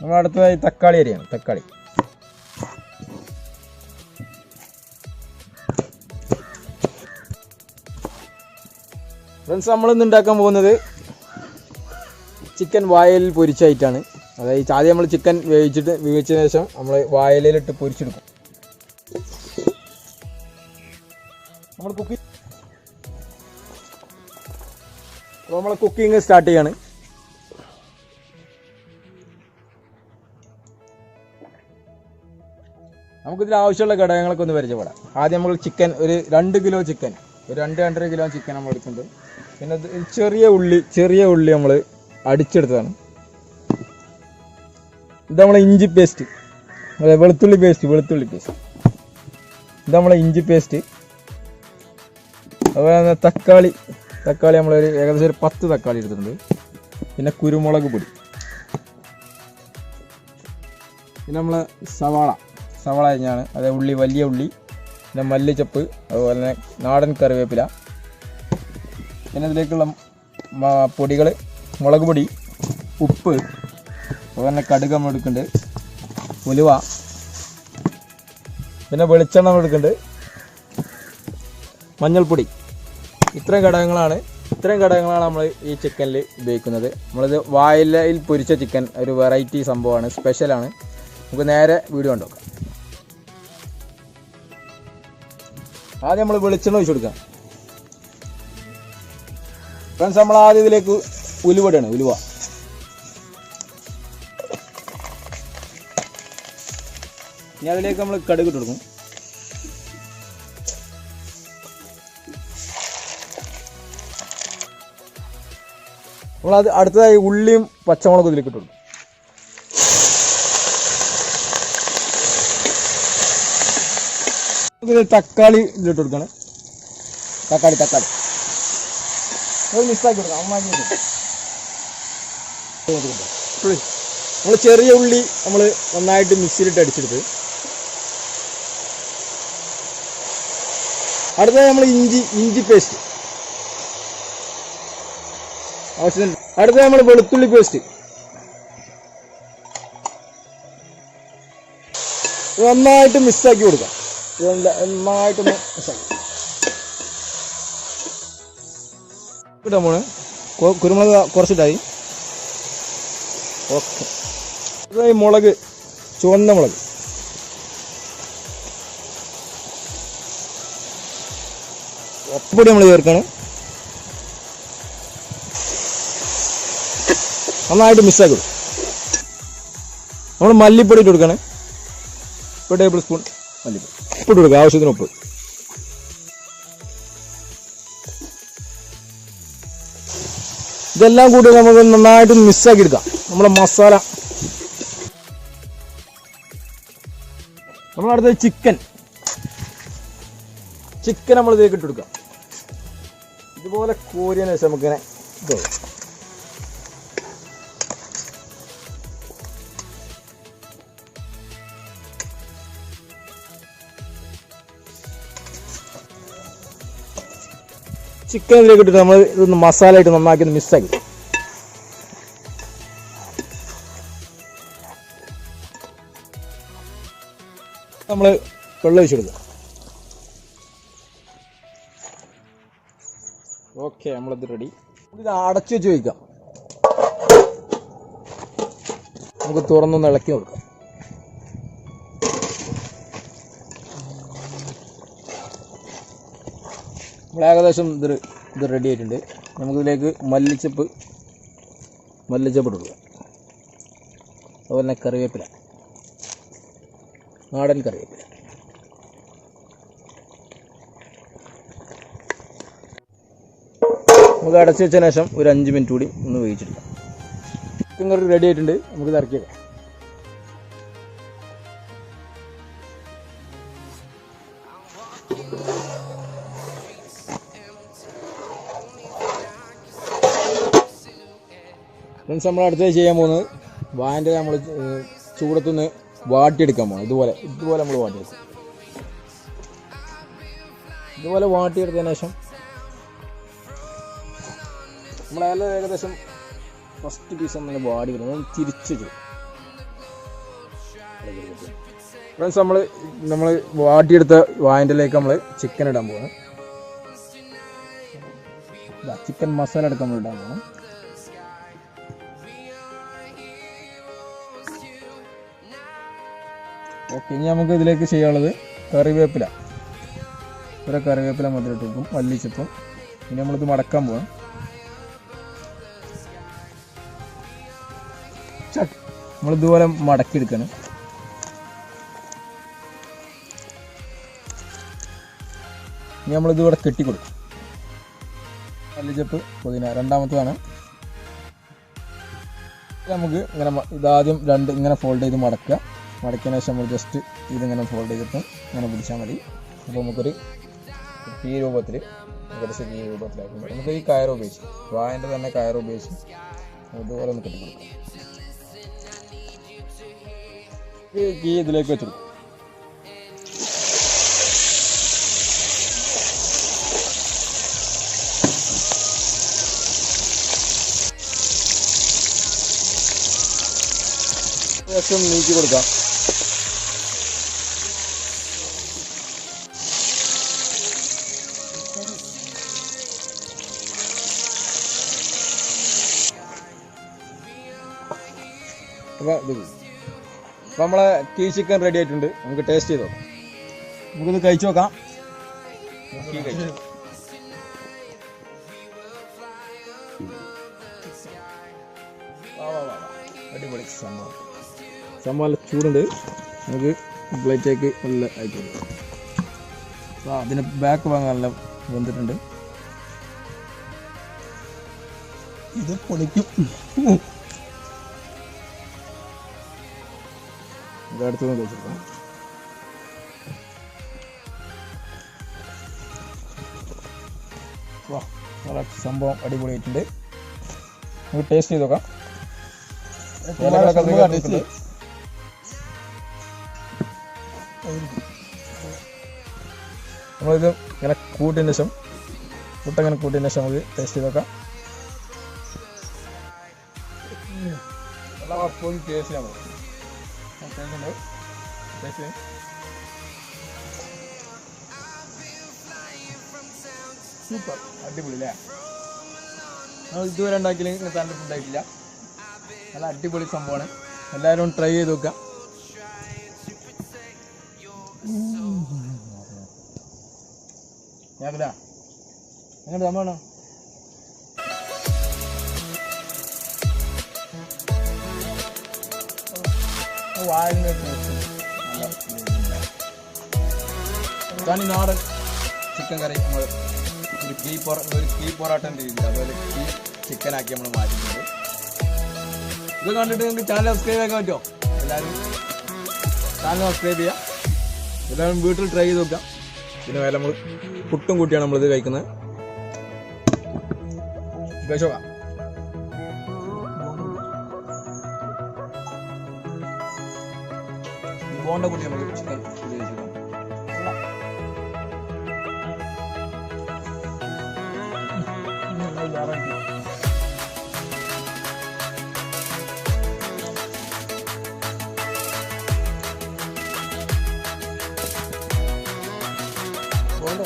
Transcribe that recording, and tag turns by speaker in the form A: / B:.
A: നമ്മൾ അടുത്തതായി തക്കാളി അരിയാണ്. തക്കാളി ഫ്രണ്ട്സ്, നമ്മളിന്ന് ഉണ്ടാക്കാൻ പോകുന്നത് ചിക്കൻ വായലിൽ പൊരിച്ചായിട്ടാണ്. അതായത് ആദ്യം നമ്മൾ ചിക്കൻ വേവിച്ചതിന് ശേഷം നമ്മൾ വായലിലിട്ട് പൊരിച്ചെടുക്കും. നമ്മൾ കുക്കിംഗ് സ്റ്റാർട്ട് ചെയ്യാണ്. നമുക്കിതിൽ ആവശ്യമുള്ള ഘടകങ്ങളൊക്കെ ഒന്ന് പരിചയപ്പെടാം. ആദ്യം നമ്മൾ ചിക്കൻ ഒരു 2 കിലോ ചിക്കൻ, ഒരു 2-2.5 കിലോ ചിക്കൻ നമ്മൾ എടുക്കുന്നുണ്ട്. പിന്നെ ചെറിയ ഉള്ളി നമ്മൾ അടിച്ചെടുത്തതാണ്. ഇത് നമ്മളെ ഇഞ്ചി പേസ്റ്റ്, വെളുത്തുള്ളി പേസ്റ്റ്. ഇത് നമ്മളെ ഇഞ്ചി പേസ്റ്റ്. അതുപോലെ തന്നെ തക്കാളി നമ്മളൊരു ഏകദേശം ഒരു 10 തക്കാളി എടുത്തിട്ടുണ്ട്. പിന്നെ കുരുമുളക് പൊടി. പിന്നെ നമ്മൾ സവാള അരിഞ്ഞാണ്. അതായത് വലിയ ഉള്ളി, പിന്നെ മല്ലിച്ചപ്പ്, അതുപോലെ തന്നെ നാടൻ കറിവേപ്പില. പിന്നെ ഇതിലേക്കുള്ള പൊടികൾ മുളക് പൊടി, ഉപ്പ്, അതുപോലെ തന്നെ കടുക് നമ്മൾ എടുക്കുന്നുണ്ട്, ഉലുവ, പിന്നെ വെളിച്ചെണ്ണ നമ്മൾ എടുക്കുന്നുണ്ട്, മഞ്ഞൾപ്പൊടി. ഇത്രയും ഘടകങ്ങളാണ് നമ്മൾ ഈ ചിക്കനിൽ ഉപയോഗിക്കുന്നത്. നമ്മളിത് വായലയിൽ പൊരിച്ച ചിക്കൻ ഒരു വെറൈറ്റി സംഭവമാണ്, സ്പെഷ്യലാണ്. നമുക്ക് നേരെ വീഡിയോ കണ്ടു നോക്കാം. ആദ്യം നമ്മൾ വെളിച്ചെണ്ണ ഒഴിച്ചു കൊടുക്കാം. ഫ്രണ്ട്സ്, നമ്മൾ ആദ്യം ഇതിലേക്ക് ഉലുവയാണ്. ഉലുവ ഇനി അതിലേക്ക് നമ്മൾ കടുക് ഇട്ട് കൊടുക്കും. നമ്മളത് അടുത്തതായി ഉള്ളിയും പച്ചമുളകും ഇതിലേക്ക് ഇട്ട് കൊടുക്കും. തക്കാളി ഇതിലിട്ട് കൊടുക്കണം. തക്കാളി അത് മിക്സാക്കി കൊടുക്കാം. നമ്മൾ ചെറിയ ഉള്ളി നമ്മൾ നന്നായിട്ട് മിക്സിയിലിട്ട് അടിച്ചെടുത്ത്. അടുത്തത് നമ്മൾ ഇഞ്ചി പേസ്റ്റ് ആവശ്യത്തിന്. അടുത്തത് നമ്മൾ വെളുത്തുള്ളി പേസ്റ്റ്. നന്നായിട്ട് മിക്സാക്കി കൊടുക്കാം. നന്നായിട്ടൊന്ന് ഇട്ടാ പോണ്. കുരുമുളക് കുറച്ചിട്ടായി. ഓക്കെ, അതായത് മുളക്, ചുവന്ന മുളക്. ഉപ്പുപൊടി നമ്മൾ ചേർക്കണം. നന്നായിട്ട് മിക്സാക്കി കൊടുക്കും. നമ്മൾ മല്ലിപ്പൊടി ഇട്ട് കൊടുക്കണം. 1 ടേബിൾ സ്പൂൺ മല്ലിപ്പൊടി. ഉപ്പിട്ട് കൊടുക്കുക, ആവശ്യത്തിന് ഉപ്പ്. ഇതെല്ലാം കൂടി നമുക്ക് നന്നായിട്ട് മിക്സാക്കി എടുക്കാം. നമ്മളെ മസാല. നമ്മളടുത്തത് ചിക്കൻ നമ്മൾ ഇതിലേക്ക് ഇട്ട് കൊടുക്കാം. ഇതുപോലെ കോരിയതിന് ശേഷം നമുക്കിങ്ങനെ ചിക്കനിലേക്ക് ഇട്ടിട്ട് നമ്മൾ ഇതൊന്ന് മസാല ആയിട്ട് നന്നാക്കി മിക്സാക്കി. നമ്മൾ വെള്ളം ഒഴിച്ചു കൊടുക്കുക. ഓക്കെ, നമ്മളിത് റെഡി. ഇത് അടച്ചു വെച്ച് വയ്ക്കാം. നമുക്ക് തുറന്നൊന്ന് ഇളക്കി കൊടുക്കാം. നമ്മൾ ഏകദേശം ഇത് റെഡി ആയിട്ടുണ്ട്. നമുക്കിതിലേക്ക് മല്ലിച്ചപ്പ് ഇട്ട് കൊടുക്കുക. അതുപോലെ തന്നെ കറിവേപ്പില, നാടൻ കറിവേപ്പില. നമുക്ക് അടച്ചു വെച്ചതിന് ശേഷം ഒരു 5 മിനിറ്റ് കൂടി ഒന്ന് വേവിച്ചെടുക്കാം. ചിക്കൻ കറി റെഡി ആയിട്ടുണ്ട്. നമുക്കിത് ഇറക്കിയേക്കാം. ഫ്രണ്ട്സ്, നമ്മൾ അടുത്തത് ചെയ്യാൻ പോകുന്നത് വാഴൻ്റെ നമ്മൾ ചൂടത്തുനിന്ന് വാട്ടിയെടുക്കാൻ പോകണം. ഇതുപോലെ നമ്മൾ വാട്ടിയെടുക്കും. ഇതുപോലെ വാട്ടിയെടുത്തതിന് ശേഷം നമ്മളെല്ലാം ഏകദേശം ഫസ്റ്റ് പീസ് നമ്മൾ വാടി വരുന്നത് തിരിച്ച് ചെയ്യും. ഫ്രണ്ട്സ് നമ്മൾ വാട്ടിയെടുത്ത വായൻ്റെലേക്ക് നമ്മൾ ചിക്കൻ ഇടാൻ പോകണം. ചിക്കൻ മസാല അടക്കം നമ്മൾ ഇടാൻ പോകണം. ഓക്കെ, ഇനി നമുക്ക് ഇതിലേക്ക് ചെയ്യാനുള്ളത് കറിവേപ്പില. ഒരു കറിവേപ്പില മധുരട്ട് വെക്കും, മല്ലിച്ചപ്പും. ഇനി നമ്മളിത് മടക്കാൻ പോകണം. നമ്മളിതുപോലെ മടക്കിയെടുക്കണം. ഇനി നമ്മളിതിവിടെ കെട്ടിക്കൊടുക്കും. മല്ലിച്ചപ്പ്, പുതിന രണ്ടാമത്തതാണ്. നമുക്ക് ഇങ്ങനെ ഇതാദ്യം ഇങ്ങനെ ഫോൾഡ് ചെയ്ത് മടക്കുക. മടക്കിയതിന് ശേഷം നമ്മൾ ജസ്റ്റ് ഇതിങ്ങനെ ഫോൾഡ് ചെയ്തിട്ട് ഇങ്ങനെ പിടിച്ചാൽ മതി. അപ്പോൾ നമുക്കൊരു ഈ രൂപത്തിൽ ഏകദേശം ഈ രൂപത്തിലാക്കും. നമുക്ക് ഈ കയറ് ഉപയോഗിച്ച് വായൻ്റെ തന്നെ കയറ് ഉപയോഗിച്ച് ഇതുപോലെ ഒന്ന് കെട്ടിക്കൊടുക്കാം. ഈ ഇതിലേക്ക് വെച്ചെടുക്കും. ശേഷം നീക്കി കൊടുക്കാം. അപ്പോൾ നമ്മളെ കീ ചിക്കൻ റെഡി ആയിട്ടുണ്ട്. നമുക്ക് ടേസ്റ്റ് ചെയ്ത് നോക്കാം. നമുക്കിത് കഴിച്ചു നോക്കാം. അടിപൊളി സംഭവം. സംഭവം ചൂടുണ്ട്. നമുക്ക് പ്ലേറ്റേക്ക് നല്ല അയച്ചു. അതിന് ബാക്ക് ഭാഗം നല്ല വെന്തിട്ടുണ്ട്. ഇത് പൊളിക്കും. അടുത്തൊന്ന് കഴിച്ചെടുക്കാം. നല്ല സംഭവം അടിപൊളിയായിട്ടുണ്ട്. നമുക്ക് ടേസ്റ്റ് ചെയ്ത് നോക്കാം. നമ്മളിത് ഇങ്ങനെ കൂട്ടിന് ശേഷം മുട്ടങ്ങനെ കൂട്ടിന് ശേഷം നമുക്ക് ടേസ്റ്റ് ചെയ്ത് നോക്കാം. സൂപ്പർ, അടിപൊളി അല്ലേ? നമ്മൾ ഇതുവരെ ഉണ്ടാക്കിയില്ലെങ്കിൽ ഇങ്ങനെ നല്ല ഫുഡായിട്ടില്ല. നല്ല അടിപൊളി സംഭവമാണ്. എല്ലാവരും ട്രൈ ചെയ്ത് നോക്കുക. ഞാനില്ല എങ്ങനെ സംഭവമാണോ? തനി നാടൻ ചിക്കൻ കറി നമ്മൾ ഒരു കീ പൊറാട്ടൻ്റെ രീതിയിൽ അതുപോലെ കീ ചിക്കനാക്കി നമ്മൾ മാറ്റിയിട്ടുണ്ട്. ഇത് കണ്ടിട്ട് നിങ്ങൾക്ക് ചാനൽ സബ്സ്ക്രൈബ് ആക്കാൻ പറ്റുമോ? എല്ലാവരും ചാനൽ സബ്സ്ക്രൈബ് ചെയ്യുക. എല്ലാവരും വീട്ടിൽ ട്രൈ ചെയ്ത് നോക്കാം. പിന്നെ വേറെ നമ്മൾ പുട്ടും കൂട്ടിയാണ് നമ്മളിത് കഴിക്കുന്നത്. കഴിച്ചോക്കാം. ബോണ്ട കൂട്ടി നമുക്ക് ചിക്കൻ ഉപയോഗിച്ചേക്കാം. ബോണ്ട